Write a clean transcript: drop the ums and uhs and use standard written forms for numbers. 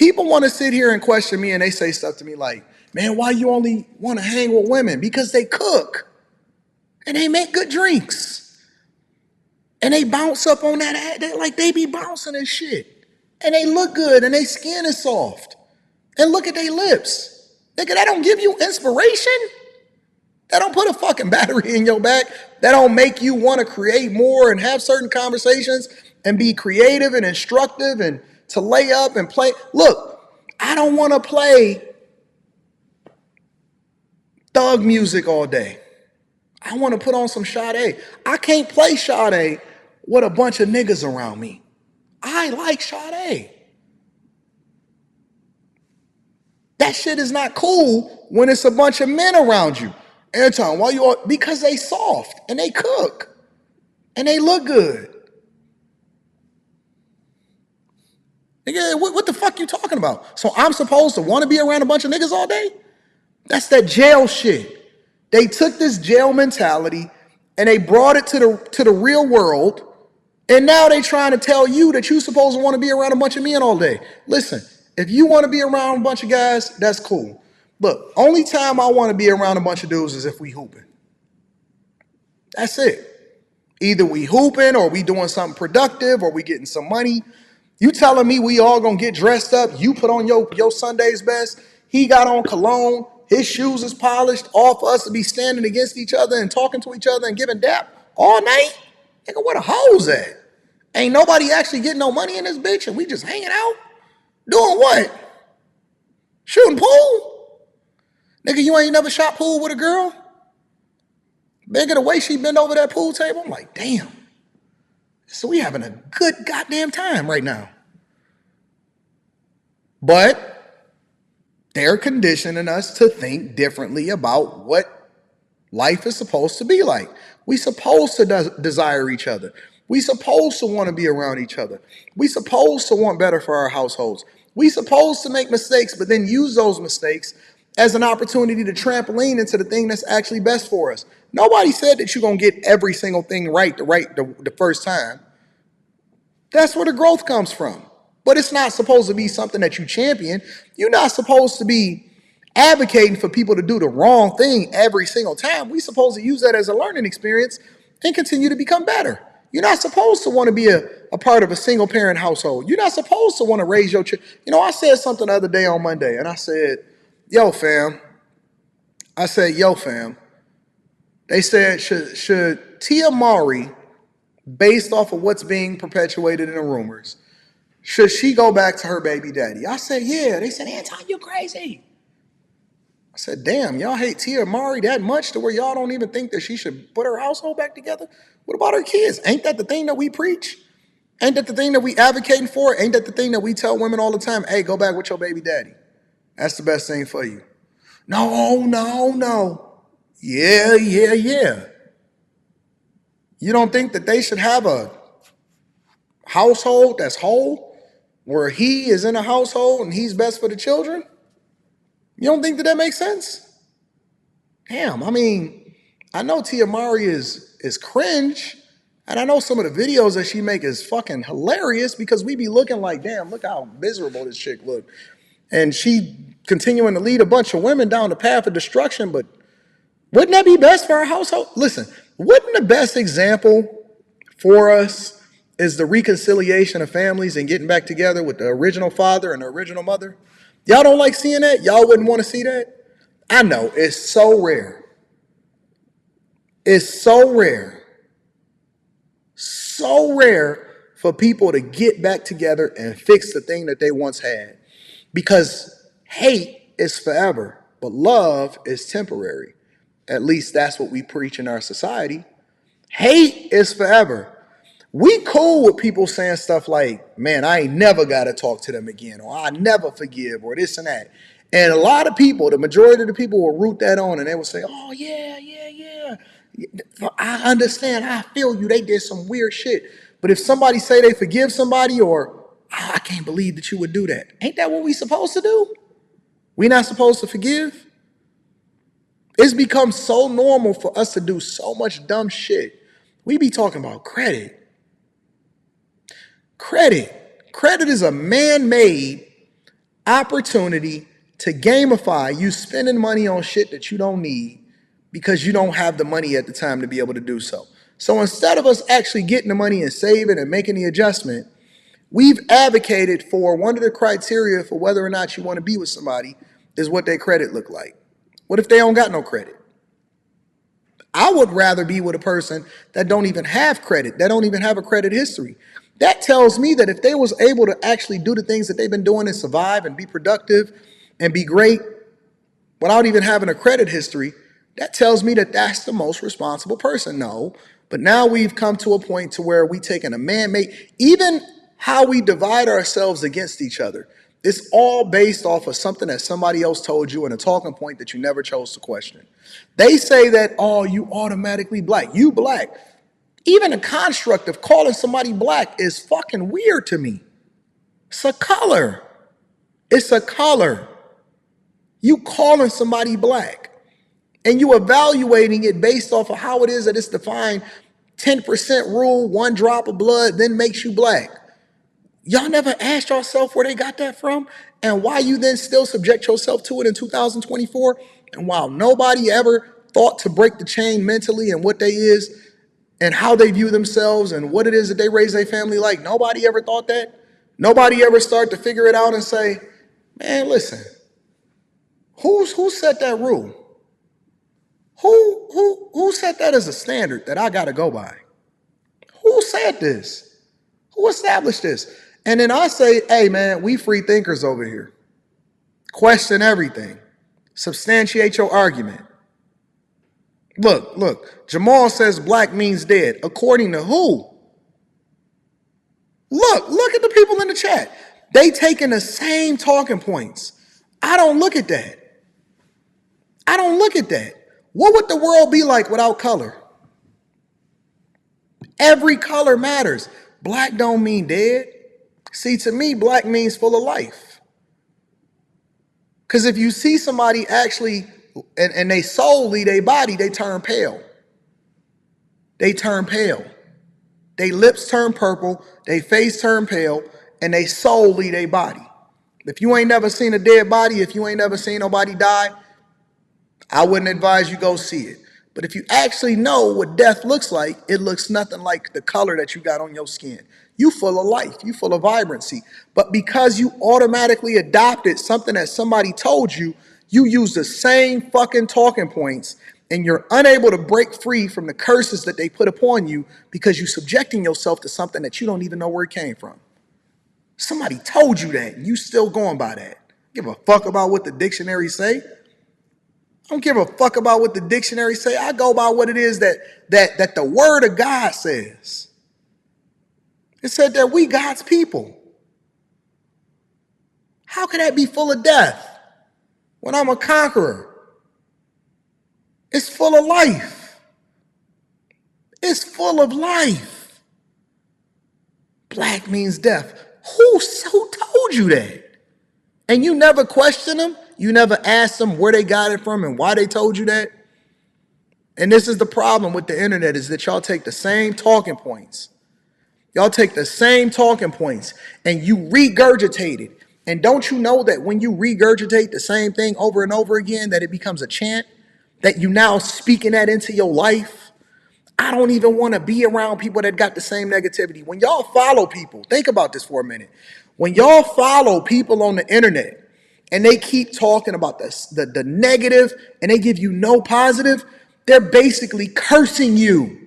people want to sit here and question me, and they say stuff to me like, man, why you only want to hang with women? Because they cook and they make good drinks and they bounce up on that. They be bouncing and shit, and they look good and their skin is soft. And look at their lips. Nigga, that don't give you inspiration. That don't put a fucking battery in your back. That don't make you want to create more and have certain conversations and be creative and instructive and to lay up and play. Look, I don't want to play thug music all day. I want to put on some Sade. I can't play Sade with a bunch of niggas around me. I like Sade. That shit is not cool when it's a bunch of men around you. Anton, why you all? Because they soft and they cook and they look good. Nigga, what the fuck you talking about? So I'm supposed to want to be around a bunch of niggas all day? That's that jail shit. They took this jail mentality and they brought it to the real world, and now they trying to tell you that you supposed to want to be around a bunch of men all day. Listen, if you want to be around a bunch of guys, that's cool. Look, only time I want to be around a bunch of dudes is if we hooping. That's it. Either we hooping or we doing something productive or we getting some money. You telling me we all gonna get dressed up, you put on your Sunday's best, he got on cologne, his shoes is polished, all for us to be standing against each other and talking to each other and giving dap all night? Nigga, where the hoes at? Ain't nobody actually getting no money in this bitch and we just hanging out? Doing what? Shooting pool? Nigga, you ain't never shot pool with a girl? Nigga, the way she bent over that pool table, I'm like, damn. So we having a good goddamn time right now. But they're conditioning us to think differently about what life is supposed to be like. We supposed to desire each other. We supposed to want to be around each other. We supposed to want better for our households. We supposed to make mistakes, but then use those mistakes as an opportunity to trampoline into the thing that's actually best for us. Nobody said that you're going to get every single thing right the first time. That's where the growth comes from. But it's not supposed to be something that you champion. You're not supposed to be advocating for people to do the wrong thing every single time. We're supposed to use that as a learning experience and continue to become better. You're not supposed to want to be a part of a single parent household. You're not supposed to want to raise your children. You know, I said something the other day on Monday, and I said, yo, fam. They said, should Tia Mowry, based off of what's being perpetuated in the rumors, should she go back to her baby daddy? I said, yeah. They said, Anton, you crazy. I said, damn, y'all hate Tia Mowry that much to where y'all don't even think that she should put her household back together? What about her kids? Ain't that the thing that we preach? Ain't that the thing that we advocating for? Ain't that the thing that we tell women all the time? Hey, go back with your baby daddy. That's the best thing for you. No. Yeah. You don't think that they should have a household that's whole, where he is in a household and he's best for the children? You don't think that makes sense? Damn, I mean, I know Tia Mowry is cringe, and I know some of the videos that she make is fucking hilarious because we be looking like, damn, look how miserable this chick look. And she continuing to lead a bunch of women down the path of destruction, but wouldn't that be best for our household? Listen, wouldn't the best example for us is the reconciliation of families and getting back together with the original father and the original mother? Y'all don't like seeing that? Y'all wouldn't want to see that? I know, it's so rare. It's so rare. So rare for people to get back together and fix the thing that they once had. Because hate is forever, but love is temporary. At least that's what we preach in our society. Hate is forever. We cool with people saying stuff like, man, I ain't never got to talk to them again, or I never forgive, or this and that. And a lot of people, the majority of the people will root that on and they will say, oh, yeah. I understand. I feel you. They did some weird shit. But if somebody say they forgive somebody, or oh, I can't believe that you would do that. Ain't that what we supposed to do? We not supposed to forgive? It's become so normal for us to do so much dumb shit. We be talking about credit. Credit is a man-made opportunity to gamify you spending money on shit that you don't need because you don't have the money at the time to be able to do so. So instead of us actually getting the money and saving and making the adjustment, we've advocated for one of the criteria for whether or not you want to be with somebody is what their credit look like. What if they don't got no credit? I would rather be with a person that don't even have credit, that don't even have a credit history. That tells me that if they was able to actually do the things that they've been doing and survive and be productive and be great without even having a credit history, that tells me that that's the most responsible person. No, but now we've come to a point to where we taking a man-made, even how we divide ourselves against each other, it's all based off of something that somebody else told you and a talking point that you never chose to question. They say that, oh, you automatically black. You black. Even a construct of calling somebody black is fucking weird to me. It's a color. It's a color. You calling somebody black and you evaluating it based off of how it is that it's defined. 10% rule, one drop of blood, then makes you black. Y'all never asked yourself where they got that from and why you then still subject yourself to it in 2024? And while nobody ever thought to break the chain mentally and what they is and how they view themselves and what it is that they raise their family like, nobody ever thought that. Nobody ever started to figure it out and say, man, listen, who set that rule? Who set that as a standard that I got to go by? Who said this? Who established this? And then I say, hey, man, we free thinkers over here. Question everything. Substantiate your argument. Look, Jamal says black means dead. According to who? Look at the people in the chat. They taking the same talking points. I don't look at that. I don't look at that. What would the world be like without color? Every color matters. Black don't mean dead. See, to me, black means full of life. Because if you see somebody actually, and they soul leave their body, they turn pale. They turn pale. They lips turn purple, they face turn pale, and they soul leave their body. If you ain't never seen a dead body, if you ain't never seen nobody die, I wouldn't advise you go see it. But if you actually know what death looks like, it looks nothing like the color that you got on your skin. You full of life, you full of vibrancy. But because you automatically adopted something that somebody told you, you use the same fucking talking points and you're unable to break free from the curses that they put upon you because you're subjecting yourself to something that you don't even know where it came from. Somebody told you that and you still going by that. Give a fuck about what the dictionary say. I don't give a fuck about what the dictionary say. I go by what it is that the word of God says. It said that we God's people. How could that be full of death when I'm a conqueror? It's full of life. It's full of life. Black means death. Who told you that? And you never questioned them? You never asked them where they got it from and why they told you that? And this is the problem with the internet, is that y'all take the same talking points. Y'all take the same talking points and you regurgitate it. And don't you know that when you regurgitate the same thing over and over again, that it becomes a chant, that you now speaking that into your life? I don't even want to be around people that got the same negativity. When y'all follow people, think about this for a minute. When y'all follow people on the internet and they keep talking about the negative and they give you no positive, they're basically cursing you.